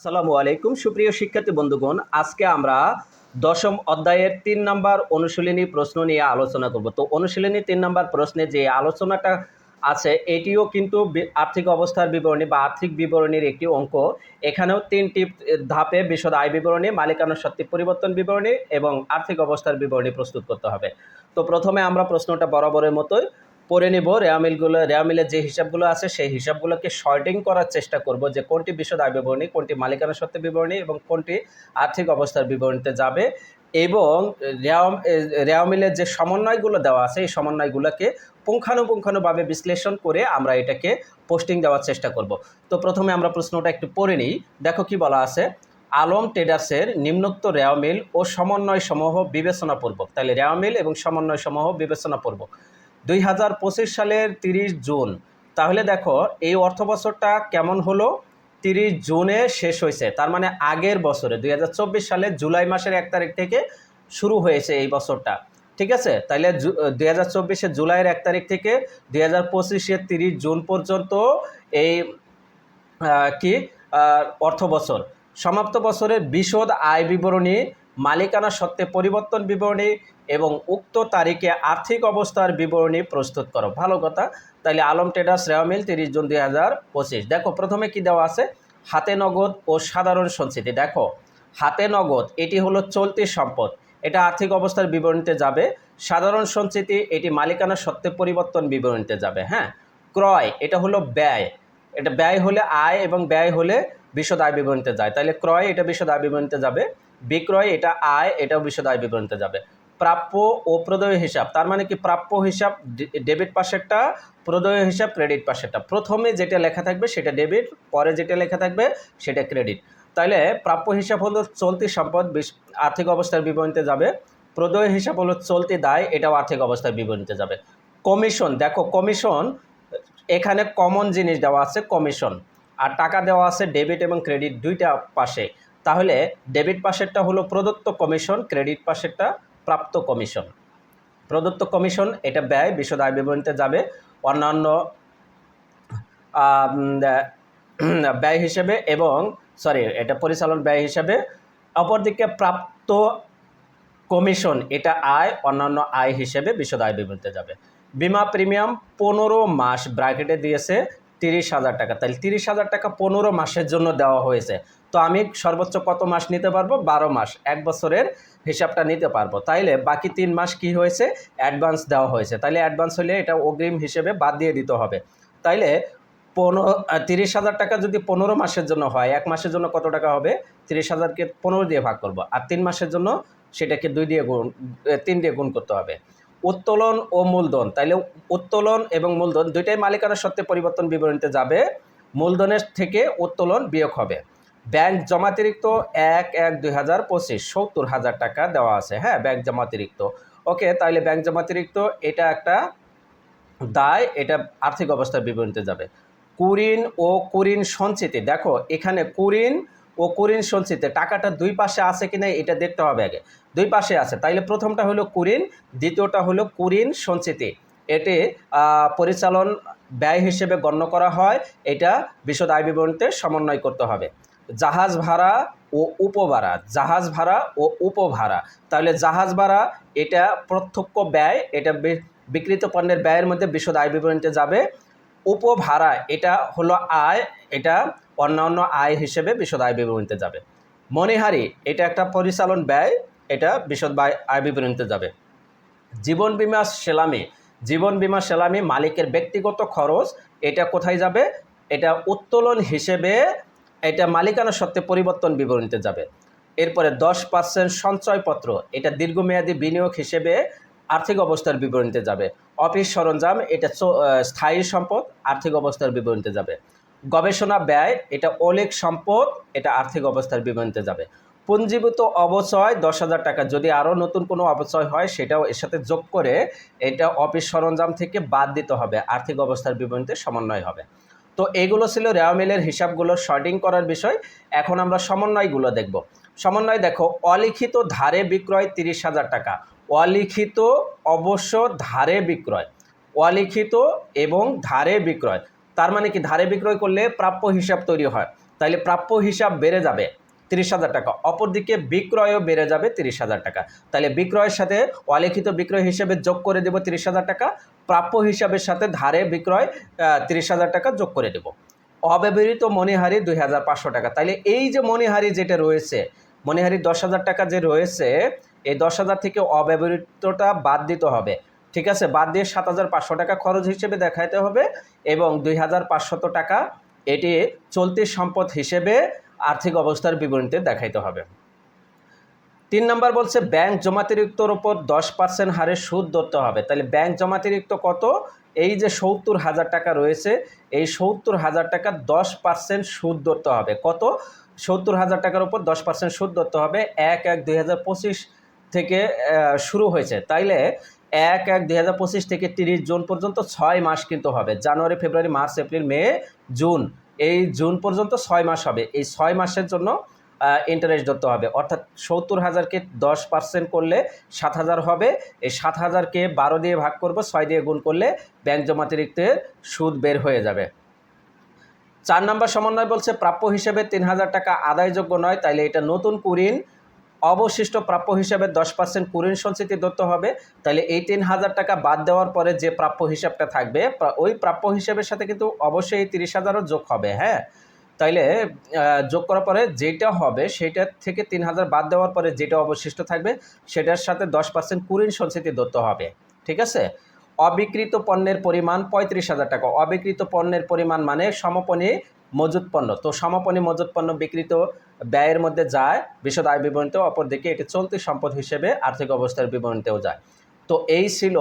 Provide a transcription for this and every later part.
আসসালামু আলাইকুম সুপ্রিয় শিক্ষার্থী বন্ধুগণ, আজকে আমরা দশম অধ্যায়ের ৩ নাম্বার অনুশীলনী প্রশ্ন নিয়ে আলোচনা করব। তো অনুশীলনী ৩ নাম্বার প্রশ্নে যে আলোচনাটা আছে এটিও কিন্তু আর্থিক অবস্থার বিবরণী বা আর্থিক বিবরণীর একটি অঙ্ক। এখানেও ৩টি ধাপে বিশদ আয় বিবরণী, মালিকানা সত্ত্বে পরিবর্তন বিবরণী এবং আর্থিক অবস্থার বিবরণী প্রস্তুত করতে হবে। তো প্রথমে আমরা প্রশ্নটা বরাবরের মতোই পড়ে নিব। রেওয়ামিলের যে হিসাবগুলো আছে সেই হিসাবগুলোকে শর্টিং করার চেষ্টা করব যে কোনটি বিশদ আয় বিবরণী, কোনটি মালিকানা সত্ত্বে বিবরণী এবং কোনটি আর্থিক অবস্থার বিবরণীতে যাবে। এবং রেওয়ামিলের যে সমন্বয়গুলো দেওয়া আছে এই সমন্বয়গুলোকে পুঙ্খানুপুঙ্খানুভাবে বিশ্লেষণ করে আমরা এটাকে পোস্টিং দেওয়ার চেষ্টা করব। তো প্রথমে আমরা প্রশ্নটা একটু পড়ে নিই। দেখো কি বলা আছে, আলম ট্রেডার্সের নিম্নোক্ত রেওয়ামিল ও সমন্বয় সমূহ বিবেচনাপূর্বক, তাহলে রেওয়ামিল এবং সমন্বয় সমূহ বিবেচনাপূর্বক 2025 সালের 30 জুন। তাহলে দেখো এই অর্থ বছরটা কেমন হলো, 30 জুনে শেষ হয়েছে, তার মানে আগের বছরে 2024 সালের জুলাই মাসের 1 তারিখ থেকে শুরু হয়েছে এই বছরটা। ঠিক আছে, তাহলে 2024 জুলাইয়ের 1 তারিখ থেকে 2025 30 জুন পর্যন্ত এই কি অর্থ বছর। সমাপ্ত বছরের বিশদ আয় বিবরণী, মালিকানা সত্ত্বে পরিবর্তন বিবরণী এবং উক্ত তারিখে আর্থিক অবস্থার বিবরণী প্রস্তুত করো। ভালো কথা। তাইলে আলম ট্রেডার্স রেওয়ামিল 30 জুন 2025। দেখো প্রথমে কি দেওয়া আছে, হাতে নগদ ও সাধারণ সঞ্চিতি। দেখো হাতে নগদ এটি হলো চলতি সম্পদ, এটা আর্থিক অবস্থার বিবরণীতে যাবে। সাধারণ সঞ্চিতি এটি মালিকানা সত্ত্বে পরিবর্তন বিবরণীতে যাবে। হ্যাঁ, ক্রয় এটা হলো ব্যয়, এটা ব্যয় হলে আয় এবং ব্যয় হলে বিশদ আয় বিবরণীতে যায়, তাহলে ক্রয় এটা বিশদ আয় বিবরণীতে যাবে। বিক্রয় এটা আয়, এটাও বিশদ আয় বিবরণীতে যাবে। প্রাপ্য ও প্রদেয় হিসাব, তার মানে কি প্রাপ্য হিসাব ডেবিট পাশেরটা, প্রদেয় হিসাব ক্রেডিট পাশেরটা। প্রথমে যেটা লেখা থাকবে সেটা ডেবিট, পরে যেটা লেখা থাকবে সেটা ক্রেডিট। তাহলে প্রাপ্য হিসাব হলো চলতি সম্পদ, আর্থিক অবস্থার বিবরণীতে যাবে। প্রদেয় হিসাব হলো চলতি দায়, এটাও আর্থিক অবস্থার বিবরণীতে যাবে। কমিশন, দেখো কমিশন এখানে কমন জিনিস দেওয়া আছে কমিশন, আর টাকা দেওয়া আছে ডেবিট এবং ক্রেডিট দুইটা পাশে। তাহলে ডেবিট পাশেরটা হলো প্রদত্ত কমিশন, ক্রেডিট পাশেরটা প্রাপ্ত কমিশন। প্রদত্ত কমিশন এটা ব্যয়, বিশদ আয় বিবরণীতে যাবে অন্যান্য ব্যয় হিসেবে এবং এটা পরিচালন ব্যয় হিসেবে। অপরদিকে প্রাপ্ত কমিশন এটা আয়, অন্যান্য আয় হিসেবে বিশদ আয় বিবরণীতে যাবে। বিমা প্রিমিয়াম 15 মাস, ব্র্যাকেটে দিয়েছে 30,000 টাকা, তাহলে 30,000 টাকা 15 মাসের জন্য দেওয়া হয়েছে। তো আমি সর্বোচ্চ কত মাস নিতে পারবো, 12 মাস, 1 বছরের হিসাবটা নিতে পারবো। তাইলে বাকি 3 মাস কি হয়েছে, অ্যাডভান্স দেওয়া হয়েছে, তাইলে অ্যাডভান্স হলে এটা অগ্রিম হিসেবে বাদ দিয়ে দিতে হবে। তাইলে 30,000 টাকা যদি 15 মাসের জন্য হয়, 1 মাসের জন্য কত টাকা হবে, 30,000কে 15 দিয়ে ভাগ করবো, আর 3 মাসের জন্য সেটাকে 3 দিয়ে গুণ করতে হবে। উত্তোলন ও মূলধন, তাইলে উত্তোলন এবং মূলধন দুইটাই মালিকানা সত্ত্বে পরিবর্তন বিবরণীতে যাবে। মূলধনের থেকে উত্তোলন বিয়োগ হবে। ব্যাংক জমাতিরিক্ত 1/1/2025 70,000 টাকা দেওয়া আছে। হ্যাঁ, ব্যাংক জমাতিরিক্ত, ওকে। তাহলে ব্যাংক জমাতিরিক্ত এটা একটা দায়, এটা আর্থিক অবস্থার বিবরণীতে যাবে। কুঋণ ও কুঋণ সঞ্চিতি, দেখো এখানে কুঋণ ও কুঋণ সঞ্চিতি টাকাটা দুই পাশে আছে কিনা এটা দেখতে হবে আগে। দুই পাশে আছে, তাইলে প্রথমটা হলো কুঋণ, দ্বিতীয়টা হলো কুঋণ সঞ্চিতি। এটি পরিচালন ব্যয় হিসেবে গণ্য করা হয়, এটা বিশদ আয় বিবরণীতে সমন্বয় করতে হবে। জাহাজ ভাড়া ও উপভাড়া, জাহাজ ভাড়া ও উপভাড়া, তাহলে জাহাজ ভাড়া এটা প্রত্যক্ষ ব্যয়, এটা বিক্রিত পণ্যের ব্যয়ের মধ্যে বিশদ আয় বিবরণীতে যাবে। উপভাড়া এটা হলো আয়, এটা অন্যান্য আয় হিসেবে বিশদ আয় বিবরণীতে যাবে। মণিহারি এটা একটা পরিচালন ব্যয়, এটা বিশদ আয় বিবরণীতে যাবে। জীবন বীমা সেলামি, জীবন বীমা সেলামি মালিকের ব্যক্তিগত খরচ, এটা কোথায় যাবে, এটা উত্তোলন হিসেবে, এটা মালিকানা সত্ত্বে পরিবর্তন বিবরণীতে যাবে। এরপরে 10% সঞ্চয়পত্র, এটা দীর্ঘমেয়াদী বিনিয়োগ হিসেবে আর্থিক অবস্থার বিবরণীতে যাবে। অফিস সরঞ্জাম এটা স্থায়ী সম্পদ, আর্থিক অবস্থার বিবরণীতে যাবে। গবেষণা ব্যয় এটা অলিক সম্পদ, এটা আর্থিক অবস্থার বিবরণীতে যাবে। পুঞ্জীভূত অবচয় 10,000 টাকা, যদি আরও নতুন কোনো অবচয় হয় সেটাও এর সাথে যোগ করে এটা অফিস সরঞ্জাম থেকে বাদ দিতে হবে, আর্থিক অবস্থার বিবরণীতে সমন্বয় হবে। তো এগুলো ছিল রেওয়ামিলের হিসাবগুলো শর্টিং করার বিষয়। এখন আমরা সমন্বয়গুলো দেখব। সমন্বয় দেখো, অলিখিত ধারে বিক্রয় 30,000 টাকা, অলিখিত অবশ্য ধারে বিক্রয়, অলিখিত এবং ধারে বিক্রয়, তার মানে কি ধারে বিক্রয় করলে প্রাপ্য হিসাব তৈরি হয়। তাইলে প্রাপ্য হিসাব বেড়ে যাবে 30,000 টাকা, অপরদিকে বিক্রয়ও বেড়ে যাবে 30,000 টাকা। তাহলে বিক্রয়ের সাথে অলিখিত বিক্রয় হিসেবে যোগ করে দেব 30,000 টাকা, প্রাপ্য হিসাবের সাথে ধারে বিক্রয় 30,000 টাকা যোগ করে দেব। অব্যবহৃত মণিহারি 2,500 টাকা। তাইলে এই যে মণিহারি যেটা রয়েছে, মণিহারি 10,000 টাকা যে রয়েছে, এই 10,000 থেকে অব্যবহৃতটা বাদ দিতে হবে। ঠিক আছে, বাদ দিয়ে 7,500 টাকা খরচ হিসেবে দেখাইতে হবে এবং 2,500 টাকা এটি চলতি সম্পদ হিসেবে আর্থিক অবস্থার বিবরণীতে দেখাইতে হবে। 3 নম্বর বলছে ব্যাংক জমাতিরিক্তর উপর 10% হারে সুদ ধরতে হবে। তাহলে ব্যাংক জমাতিরিক্ত কত? এই যে 70,000 টাকা রয়েছে, এই 70,000 টাকা 10% সুদ ধরতে হবে। কত? 70,000 টাকার উপর 10% সুদ ধরতে হবে। 1/1/2025 থেকে শুরু হয়েছে। তাইলে 1/1/2025 থেকে 30 জুন পর্যন্ত 6 মাস কিন্তু হবে। জানুয়ারি, ফেব্রুয়ারি, মার্চ, এপ্রিল, মে, জুন, এই জুন পর্যন্ত 6 মাস হবে। এই 6 মাসের জন্য ইন্টারেস্ট ধরতে হবে। অর্থাৎ 70,000কে 10% করলে 7,000 হবে। এই 7,000কে 12 দিয়ে ভাগ করব, 6 দিয়ে গুণ করলে ব্যাংক জমাতিরিক্তের সুদ বের হয়ে যাবে। 4 নম্বর সমন্বয় বলছে প্রাপ্য হিসেবে 3,000 টাকা আদায়যোগ্য নয়, তাইলে এটা নতুন কুঋণ, অবশিষ্ট প্রাপ্য হিসাবে 10% কুঋণ সঞ্চিতি ধরতে হবে। তাহলে এই 3,000 টাকা বাদ দেওয়ার পরে যে প্রাপ্য হিসাবটা থাকবে, ওই প্রাপ্য হিসাবের সাথে কিন্তু অবশ্যই 30,000ও যোগ হবে। হ্যাঁ, তাইলে যোগ করার পরে যেটা হবে সেটা থেকে 3,000 বাদ দেওয়ার পরে যেটা অবশিষ্ট থাকবে সেটার সাথে 10% কুঋণ সঞ্চিতি ধরতে হবে। ঠিক আছে। অবিকৃত পণ্যের পরিমাণ 35,000 টাকা। অবিকৃত পণ্যের পরিমাণ মানে সমাপনী মজুত পণ্য। তো সমাপনী মজুত পণ্য বিকৃত ব্যয়ের মধ্যে যায় বিশদ আয় বিবরণীতে, অপরদিকে এটি চলতি সম্পদ হিসেবে আর্থিক অবস্থার বিবরণীতেও যায়। তো এই ছিল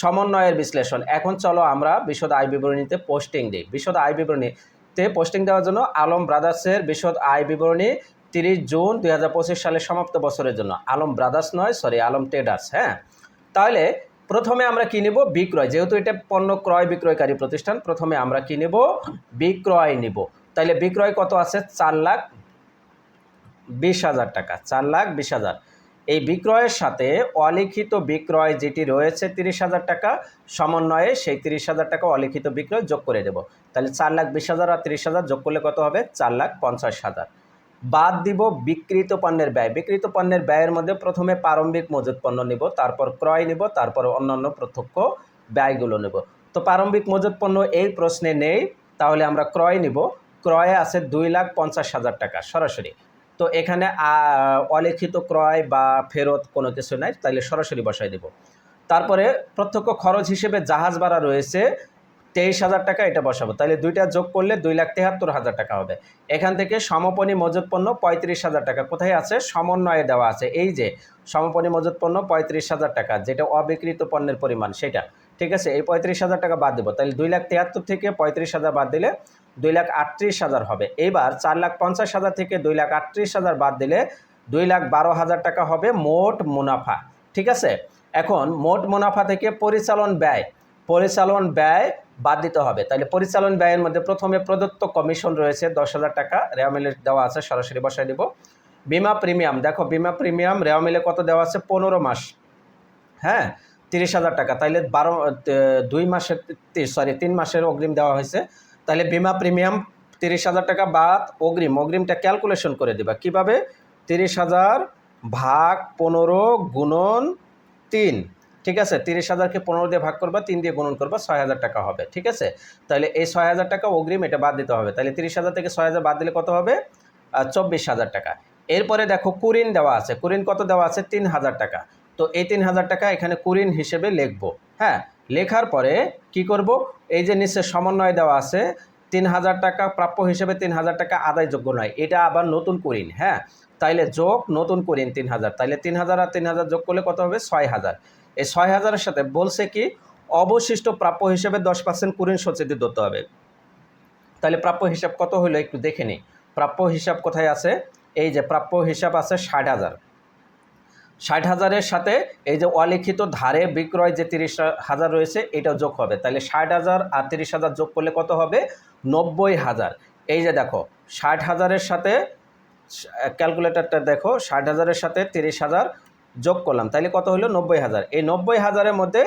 সমন্বয়ের বিশ্লেষণ। এখন চলো আমরা বিশদ আয় বিবরণীতে পোস্টিং দিই। বিশদ আয় বিবরণীতে পোস্টিং দেওয়ার জন্য আলম ব্রাদার্সের বিশদ আয় বিবরণী 30 জুন 2025 সালের সমাপ্ত বছরের জন্য। আলম ব্রাদার্স নয়, সরি, আলম ট্রেডার্স। হ্যাঁ, তাহলে প্রথমে আমরা কি নেব? বিক্রয়। যেহেতু এটা পণ্য ক্রয় বিক্রয়কারী প্রতিষ্ঠান, প্রথমে আমরা কি নেব? বিক্রয় নিব। তাহলে বিক্রয় কত আছে? 4,20,000 টাকা। 4,20,000। এই বিক্রয়ের সাথে অলিখিত বিক্রয় যেটি রয়েছে 30,000 টাকা, সমন্বয়ে সেই 30,000 টাকা অলিখিত বিক্রয় যোগ করে দেব। তাহলে 4,20,000 আর 30,000 যোগ করলে কত হবে? 4,50,000। বাদ দিব বিক্রিত পণ্যের ব্যয়। বিক্রিত পণ্যের ব্যয়ের মধ্যে প্রথমে প্রারম্ভিক মজুত পণ্য নিব, তারপর ক্রয় নিব, তারপর অন্যান্য প্রত্যক্ষ ব্যয়গুলো নেব। তো প্রারম্ভিক মজুত পণ্য এই প্রশ্নে নেই, তাহলে আমরা ক্রয় নিব। ক্রয়ে আছে 2,50,000 টাকা সরাসরি। তো এখানে অলিখিত ক্রয় বা ফেরত কোনো কিছু নাই, তাইলে সরাসরি বসাই দেব। তারপরে প্রত্যক্ষ খরচ হিসেবে জাহাজ ভাড়া রয়েছে 23,000 টাকা, এটা বসাবো। তাহলে দুইটা যোগ করলে 2,73,000 টাকা হবে। এখান থেকে সমাপনী মজুত পণ্য 35,000 টাকা কোথায় আছে? সমন্বয়ে দেওয়া আছে। এই যে সমাপনী মজুত পণ্য 35,000 টাকা, যেটা অবিকৃত পণ্যের পরিমাণ সেটা। ঠিক আছে, এই 35,000 টাকা বাদ দেবো। তাহলে 2,73,000 থেকে 35,000 বাদ দিলে 2,38,000 হবে। এইবার 4,50,000 থেকে 2,38,000 বাদ দিলে 2,12,000 টাকা হবে মোট মুনাফা। ঠিক আছে, এখন মোট মুনাফা থেকে পরিচালন ব্যয় বাদ দিতে হবে। তাহলে পরিচালন ব্যয়ের মধ্যে প্রথমে প্রদত্ত কমিশন রয়েছে 10,000 টাকা, রেওয়া মিলে দেওয়া আছে, সরাসরি বসাই দেব। বিমা প্রিমিয়াম, দেখো বিমা প্রিমিয়াম রেওয়া মিলে কত দেওয়া আছে? 15 মাস। হ্যাঁ, 30,000 টাকা। তাইলে 3 মাসের অগ্রিম দেওয়া হয়েছে। তাহলে বিমা প্রিমিয়াম 30,000 টাকা বাদ অগ্রিমটা ক্যালকুলেশন করে দেবা। কিভাবে? 30,000 ভাগ 15 গুণন 3। ঠিক আছে, 30,000কে 15 দিয়ে ভাগ করবা, 3 দিয়ে গুণন করবা, 6,000 টাকা হবে। ঠিক আছে, তাহলে এই 6,000 টাকা অগ্রিম, এটা বাদ দিতে হবে। তাহলে 30,000 থেকে 6,000 বাদ দিলে কত হবে? 24,000 টাকা। এরপরে দেখো কুঋণ দেওয়া আছে। কুঋণ কত দেওয়া আছে? 3,000 টাকা। তো এই 3,000 টাকা এখানে কুঋণ হিসেবে লিখব। হ্যাঁ, লেখার পরে কি করব? এই যে নিচে সমন্বয় দেওয়া আছে 3,000 টাকা প্রাপ্য হিসেবে 3,000 টাকা আদায়যোগ্য নয়, এটা আবার নতুন কুঋণ। হ্যাঁ, তাইলে যোগ নতুন কুঋণ 3,000। তাইলে 3,000 আর 3,000 যোগ করলে কত হবে? 6,000। এই 6,000-এর সাথে বলছে কি অবশিষ্ট প্রাপ্য হিসেবে 10% কুঋণ সঞ্চিতি ধরতে হবে। তাহলে প্রাপ্য হিসাব কত হলো একটু দেখে নিই। প্রাপ্য হিসাব কোথায় আছে? এই যে প্রাপ্য হিসাব আছে 60,000। 60,000-এর সাথে এই যে অলিখিত ধারে বিক্রয় যে 30,000 রয়েছে এটাও যোগ হবে। তাহলে 60,000 আর 30,000 যোগ করলে কত হবে? 90,000। এই যে দেখো 60,000-এর সাথে ক্যালকুলেটরটা দেখো, 60,000-এর সাথে 30,000 যোগ করলাম, তাহলে কত হলো? 90,000। এই 90,000-এর মধ্যে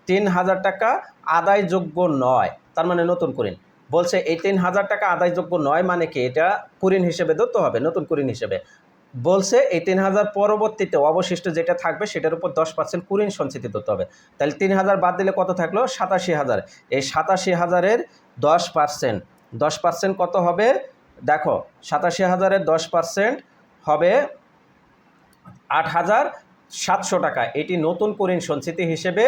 3,000 টাকা আদায়যোগ্য নয়, তার মানে নতুন কুঋণ। বলছে এই 3,000 টাকা আদায়যোগ্য নয় মানে কি, এটা কুরিন হিসেবে ধরতে হবে, নতুন কুরিন হিসেবে। বলছে এই 3,000 পরবর্তীতে অবশিষ্ট যেটা থাকবে সেটার উপর 10% কুরিন সঞ্চিতি ধরতে হবে। তাহলে 3,000 বাদ দিলে কত থাকলো? 87,000। এই 87,000-এর 10%, 10% কত হবে? দেখো 87,000-এর 10% হবে 8,700 টাকা। এটি নতুন কুরিন সঞ্চিতি হিসেবে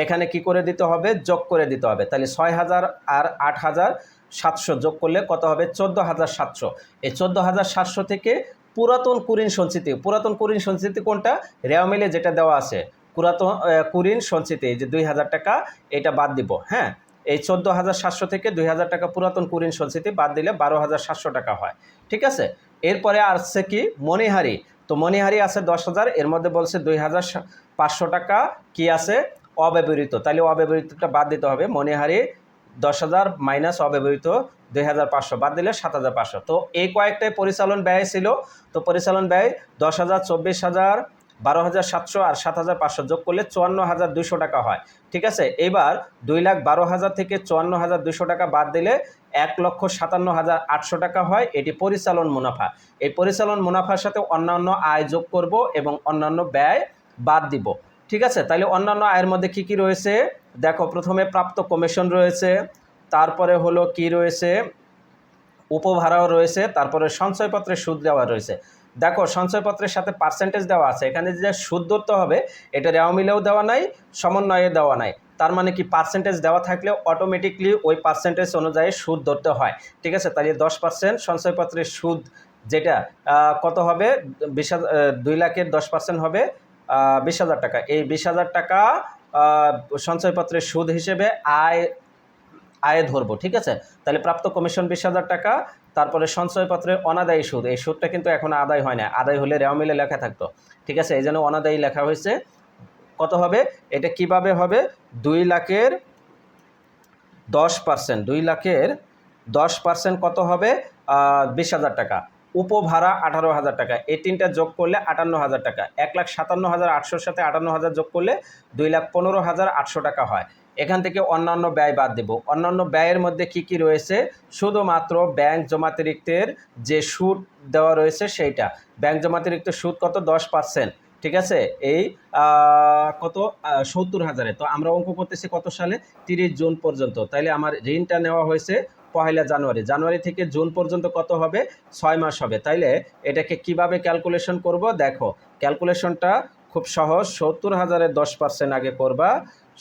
এখানে কি করে দিতে হবে? যোগ করে দিতে হবে। তাহলে 6,000 আর 8,700 যোগ করলে কত হবে? 14,700। এই 14,700 থেকে পুরাতন কুরিন সঞ্চিতি কোনটা? রেওয়া মিলে যেটা দেওয়া আছে পুরাতন কুরিন সঞ্চিতি, যে 2,000 টাকা, এটা বাদ দিব। হ্যাঁ, এই 14,700 থেকে 2,000 টাকা পুরাতন কুরিন সঞ্চিতি বাদ দিলে 12,700 টাকা হয়। ঠিক আছে, এরপরে আসছে কি? মণিহারি। তো মণিহারি আছে 10,000, এর মধ্যে বলছে 2,500 টাকা কি আছে? অব্যবহৃত। তাহলে অব্যবহৃতটা বাদ দিতে হবে। মণিহারি 10,000 মাইনাস অব্যবহৃত 2,500 বাদ দিলে 7,500। তো এই কয়েকটাই পরিচালন ব্যয় ছিল। তো পরিচালন ব্যয় 10,000, 24,000, 12,700 আর 7,500 যোগ করলে 54,200 টাকা হয়। ঠিক আছে, এবার 2,12,000 থেকে 54,200 টাকা বাদ দিলে 1,57,800 টাকা হয়। এটি পরিচালন মুনাফা। এই পরিচালন মুনাফার সাথে অন্যান্য আয় যোগ করব এবং অন্যান্য ব্যয় বাদ দিব। ঠিক আছে, তাহলে অন্যান্য আয়ের মধ্যে কি কি রয়েছে দেখো। প্রথমে প্রাপ্ত কমিশন রয়েছে, তারপরে হলো কি রয়েছে? উপভাড়াও রয়েছে, তারপরে সঞ্চয়পত্রের সুদ দেওয়া রয়েছে। দেখো সঞ্চয়পত্রের সাথে পার্সেন্টেজ দেওয়া আছে, এখানে যে সুদ ধরতে হবে এটা রেওয়া মিলেও দেওয়া নাই, সমন্বয়ে দেওয়া নাই। তার মানে কি পার্সেন্টেজ দেওয়া থাকলে অটোমেটিকলি ওই পার্সেন্টেজ অনুযায়ী সুদ ধরতে হয়। ঠিক আছে, তাহলে 10% সঞ্চয়পত্রের সুদ যেটা কত হবে? 2,00,000-এর 10% হবে 20,000 টাকা। এই 20,000 টাকা সঞ্চয়পত্রের সুদ হিসেবে আয় ধরবো। ঠিক আছে, তাহলে প্রাপ্ত কমিশন 20,000 টাকা, তারপরে সঞ্চয়পত্রের অনাদায়ী সুদ, এই সুদটা কিন্তু এখন আদায় হয় না, আদায় হলে রেওয়া মিলে লেখা থাকতো। ঠিক আছে, এই জন্য অনাদায়ী লেখা হয়েছে। কত হবে? এটা কিভাবে হবে? 2,00,000-এর 10%, 2,00,000-এর 10% কত হবে? 20,000 টাকা। উপভাড়া 18,000 টাকা, এই তিনটা যোগ করলে 58,000 টাকা। 1,57,800-র সাথে 58,000 যোগ করলে 2,15,800 টাকা হয়। এখান থেকে অন্যান্য ব্যয় বাদ দেব। অন্যান্য ব্যয়ের মধ্যে কি কি রয়েছে? শুধুমাত্র ব্যাংক জমাতিরিক্তের যে সুদ দেওয়া রয়েছে সেইটা। ব্যাংক জমাতিরিক্ত সুদ কত? 10%। ঠিক আছে, এই কত? 70,000-এ। তো আমরা অঙ্ক করতেছি কত সালে? 30 জুন পর্যন্ত। তাইলে আমার ঋণটা নেওয়া হয়েছে 1 জানুয়ারি, জানুয়ারি থেকে জুন পর্যন্ত কত হবে? 6 মাস হবে। তাইলে এটাকে কিভাবে ক্যালকুলেশন করব? দেখো ক্যালকুলেশনটা খুব সহজ। 70,000-এর 10% আগে করবা,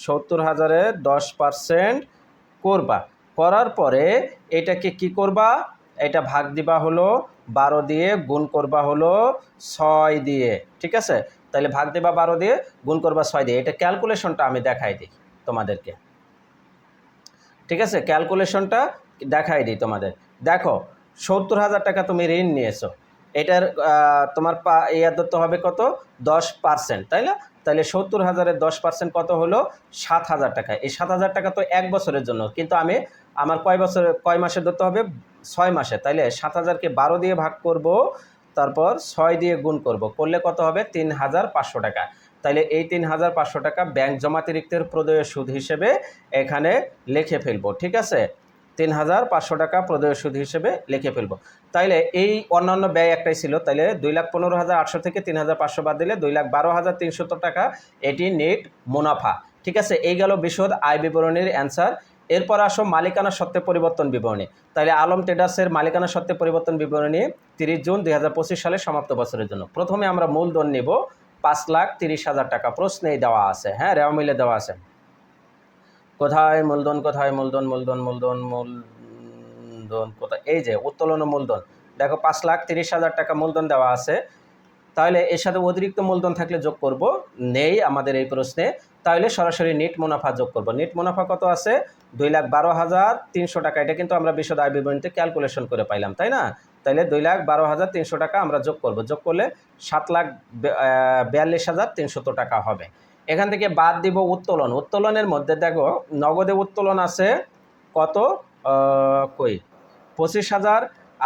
70,000-এর 10% করবা, করার পরে এটাকে কি করবা? এটা ভাগ দিবা হলো 12 দিয়ে, গুণ করবা হলো 6 দিয়ে। ঠিক আছে, তাহলে ভাগ দিবা 12 দিয়ে, গুণ করবা 6 দিয়ে। এটা ক্যালকুলেশনটা আমি দেখাই দিই তোমাদেরকে। ঠিক আছে, ক্যালকুলেশনটা দেখাই দিই তোমাদের। দেখো 70,000 টাকা তুমি ঋণ নিয়েছো, এটার তোমার ইয়া ধরতে হবে কত? 10%, তাই না? তাহলে 70,000-এর 10% কত হলো? 7,000 টাকা। এই 7,000 টাকা তো 1 বছরের জন্য, কিন্তু আমার কয় মাসে ধরতে হবে? 6 মাসে। তাইলে 7,000-কে 12 দিয়ে ভাগ করব, তারপর 6 দিয়ে গুণ করব, করলে কত হবে? 3,500 টাকা। তাইলে এই 3,500 টাকা ব্যাংক জমাতিরিক্তের প্রদেয় সুদ হিসেবে এখানে লিখে ফেলবো। ঠিক আছে, 3,500 টাকা প্রদেয় সুদ হিসেবে লিখে ফেলবো। তাইলে এই অন্যান্য ব্যয় একটাই ছিল। তাইলে 2,15,800 থেকে 3,500 বাদ দিলে 2,12,300 টাকা, এটি নেট মুনাফা। ঠিক আছে, এই গেল বিশদ আয় বিবরণীর অ্যান্সার। এরপর আসো মালিকানা সত্ত্বে পরিবর্তন বিবরণী। তাহলে আলম ট্রেডার্সের মালিকানা সত্ত্বে পরিবর্তন বিবরণী 30 জুন 2025 সালে সমাপ্ত বছরের জন্য। প্রথমে আমরা মূলধন নিব 5,30,000 টাকা, প্রশ্নেই দেওয়া আছে। হ্যাঁ, রেওয়া মিলে দেওয়া আছে। কোথায় মূলধন? কোথায় মূলধন? মূলধন কোথায়? এই যে উত্তোলন মূলধন। দেখো 5,30,000 টাকা মূলধন দেওয়া আছে। তাহলে এর সাথে অতিরিক্ত মূলধন থাকলে যোগ করব, নেই আমাদের এই প্রশ্নে। তাহলে সরাসরি নেট মুনাফা যোগ করব। নেট মুনাফা কত আছে? 2,12,300 টাকা। এটা কিন্তু আমরা বিশদ আয় বিবরণীতে ক্যালকুলেশন করে পাইলাম, তাই না? তাহলে 2,12,300 টাকা আমরা যোগ করব। যোগ করলে 7,42,300 টাকা হবে। এখান থেকে বাদ দিব উত্তোলন। উত্তোলনের মধ্যে দেখো নগদে উত্তোলন আছে কত? 25,000,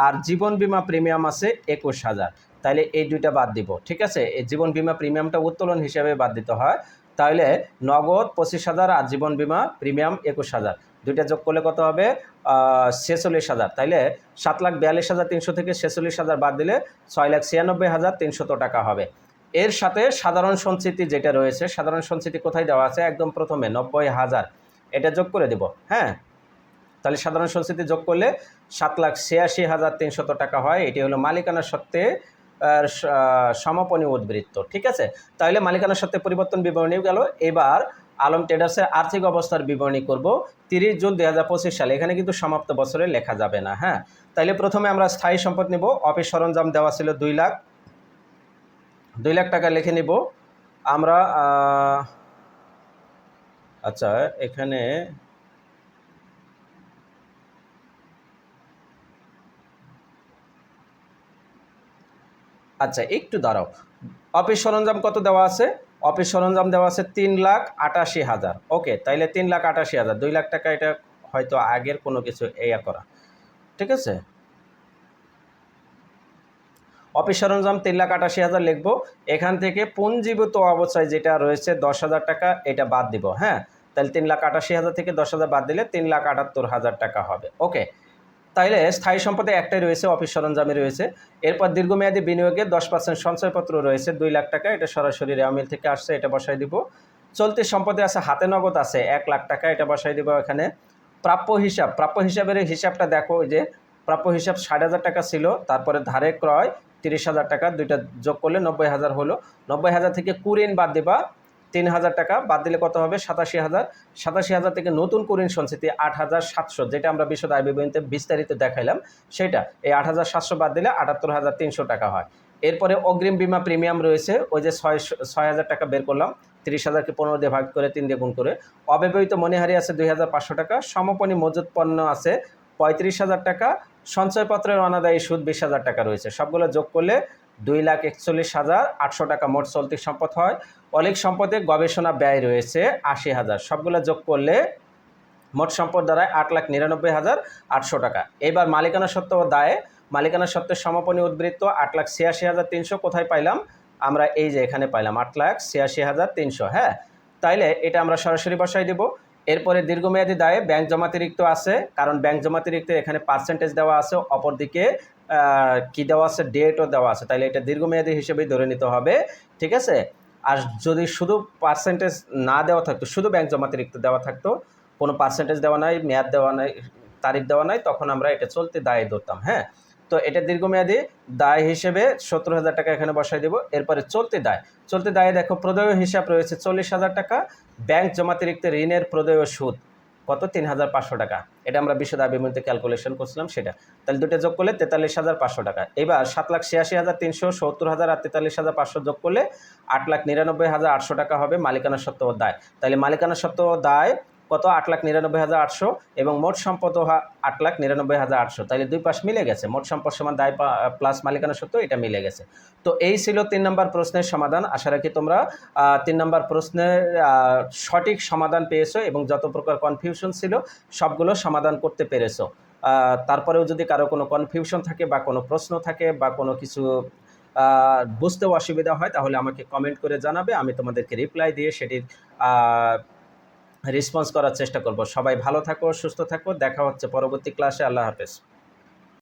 আর জীবন বীমা প্রিমিয়াম আছে 21,000। তাহলে এই দুইটা বাদ দিব। ঠিক আছে, এই জীবন বীমা প্রিমিয়ামটা উত্তোলন হিসেবে বাদ দিতে হয়। তাহলে নগদ 25,000 আর জীবন বীমা প্রিমিয়াম 21,000। দুইটা যোগ করলে কত হবে 46,000। তাইলে 7,42,300 থেকে 46,000 বাদ দিলে 6,96,300 টাকা হবে। এর সাথে সাধারণ সঞ্চিতি যেটা রয়েছে, সাধারণ সঞ্চিতি কোথায় দেওয়া আছে, একদম প্রথমে 90,000 এটা যোগ করে দেব। হ্যাঁ, তাহলে সাধারণ সঞ্চিতি যোগ করলে 7,86,300 টাকা হয়। এটি হলো মালিকানা সত্ত্বে সমাপনী উদ্বৃত্ত। ঠিক আছে, তাহলে মালিকানা সত্ত্বে পরিবর্তন বিবরণী গেল। এবার আলম ট্রেডার্সের আর্থিক অবস্থার বিবরণী করব 30 জুন 2025 সালে। এখানে কিন্তু সমাপ্ত বছরে লেখা যাবে না। হ্যাঁ, তাইলে প্রথমে আমরা স্থায়ী সম্পদ নিব। অফিস সরঞ্জাম দেওয়া ছিল 2 লাখ টাকা লিখে নিব আমরা। আচ্ছা, এখানে আচ্ছা একটু দাঁড়াও, অফিস সরঞ্জাম কত দেওয়া আছে, অফিস সরঞ্জাম দেওয়া আছে 3,88,000। ওকে, তাইলে 3,88,000, 2 লাখ টাকা, এটা হয়তো আগের কোনো কিছু করা। ঠিক আছে, অফিস সরঞ্জাম 3,88,000 লিখবো। এখান থেকে পুঞ্জীভূত অবস্থায় যেটা রয়েছে 10,000 টাকা, এটা বাদ দিব। হ্যাঁ, তাহলে 3,88,000 থেকে 10,000 বাদ দিলে 3,78,000 টাকা হবে। ওকে, তাইলে স্থায়ী সম্পদে একটাই রয়েছে, অফিস সরঞ্জামে রয়েছে। এরপর দীর্ঘমেয়াদী বিনিয়োগে 10% সঞ্চয়পত্র রয়েছে 2 লাখ টাকা, এটা সরাসরি রেওয়ামিল থেকে আসছে, এটা বসাই দিব। চলতি সম্পদে আছে হাতে নগদ আছে 1 লাখ টাকা, এটা বসাই দিব এখানে। প্রাপ্য হিসাবের হিসাবটা দেখো, ওই যে প্রাপ্য হিসাব 60,000 টাকা ছিল, তারপরে ধারে ক্রয় 30,000 টাকা, দুইটা যোগ করলে 90,000 হলো। 90,000 থেকে কুরিন বাদ দিবা 3,000 টাকা, বাদ দিলে কত হবে 87,000। 87,000 থেকে নতুন কুরিন সঞ্চিতি 8,700, যেটা আমরা বিশদ আয় বিবরণীতে বিস্তারিত দেখাইলাম সেটা। এই 8,700 বাদ দিলে 78,300 টাকা হয়। এরপরে অগ্রিম বীমা প্রিমিয়াম রয়েছে, ওই যে 6,000 টাকা বের করলাম, 30,000কে 15 দিয়ে ভাগ করে 3 দিয়ে গুণ করে। অব্যবহৃত মণিহারি আছে 2,500 টাকা। সমাপনী মজুত পণ্য আছে 35,000 টাকা। সঞ্চয়পত্রের অনাদায়ী সুদ 20,000 টাকা রয়েছে। সবগুলো যোগ করলে 2,41,800 টাকা মোট চলতি সম্পদ হয়। অলিক সম্পদে গবেষণা ব্যয় রয়েছে 80,000। সবগুলো যোগ করলে মোট সম্পদ দাঁড়ায় 8,99,800 টাকা। এবার মালিকানা সত্ত্ব ও দায়ে, মালিকানা সত্ত্বের সমাপনী উদ্বৃত্ত 8,86,300 কোথায় পাইলাম আমরা, এই যে এখানে পাইলাম 8,86,300। হ্যাঁ, তাইলে এটা আমরা সরাসরি বসাই দেব। এরপরে দীর্ঘমেয়াদী দায়ে ব্যাংক জমাতিরিক্ত আছে, কারণ ব্যাংক জমাতিরিক্ত এখানে পার্সেন্টেজ দেওয়া আছে, অপরদিকে কি দেওয়া আছে, ডেটও দেওয়া আছে, তাইলে এটা দীর্ঘমেয়াদী হিসেবেই ধরে নিতে হবে। ঠিক আছে, আর যদি শুধু পার্সেন্টেজ না দেওয়া থাকতো, শুধু ব্যাংক জমাতিরিক্ত দেওয়া থাকতো, কোনো পার্সেন্টেজ দেওয়া নাই, মেয়াদ দেওয়া নাই, তারিখ দেওয়া নাই, তখন আমরা এটা চলতি দায়ে ধরতাম। হ্যাঁ, তো এটা দীর্ঘমেয়াদী দায় হিসেবে 70,000 টাকা এখানে বসাই দেব। এরপরে চলতি দায়ে দেখো প্রদেয় হিসাব রয়েছে 40,000 টাকা। ব্যাংক জমাতিরিক্ত ঋণের প্রদেয় সুদ কত, 3,500 টাকা। এটা আমরা বিশদ আয় বিবরণীতে ক্যালকুলেশন করছিলাম সেটা। তাহলে দুটো যোগ করলে 43,500 টাকা। এবার 7,86,300, 70,000 আর 43,500 যোগ করলে 8,99,800 টাকা হবে মালিকানা সত্ত্ব ও দায়। তাহলে মালিকানা সত্ত্ব ও দায় কত, 8,99,800, এবং মোট সম্পদ 8,99,800। তাহলে দুই পাশ মিলে গেছে, মোট সম্পদ সমান দায় প্লাস মালিকানা সত্ত্ব, এটা মিলে গেছে। তো এই ছিল 3 নম্বর প্রশ্নের সমাধান। আশা রাখি তোমরা 3 নম্বর প্রশ্নের সঠিক সমাধান পেয়েছো এবং যত প্রকার কনফিউশন ছিল সবগুলো সমাধান করতে পেরেছো। তারপরেও যদি কারো কোনো কনফিউশন থাকে বা কোনো প্রশ্ন থাকে বা কোনো কিছু বুঝতেও অসুবিধা হয়, তাহলে আমাকে কমেন্ট করে জানাবে, আমি তোমাদেরকে রিপ্লাই দিয়ে সেটির রেসপন্স করার চেষ্টা করব। সবাই ভালো থাকো, সুস্থ থাকো, দেখা হচ্ছে পরবর্তী ক্লাসে। আল্লাহ হাফেজ।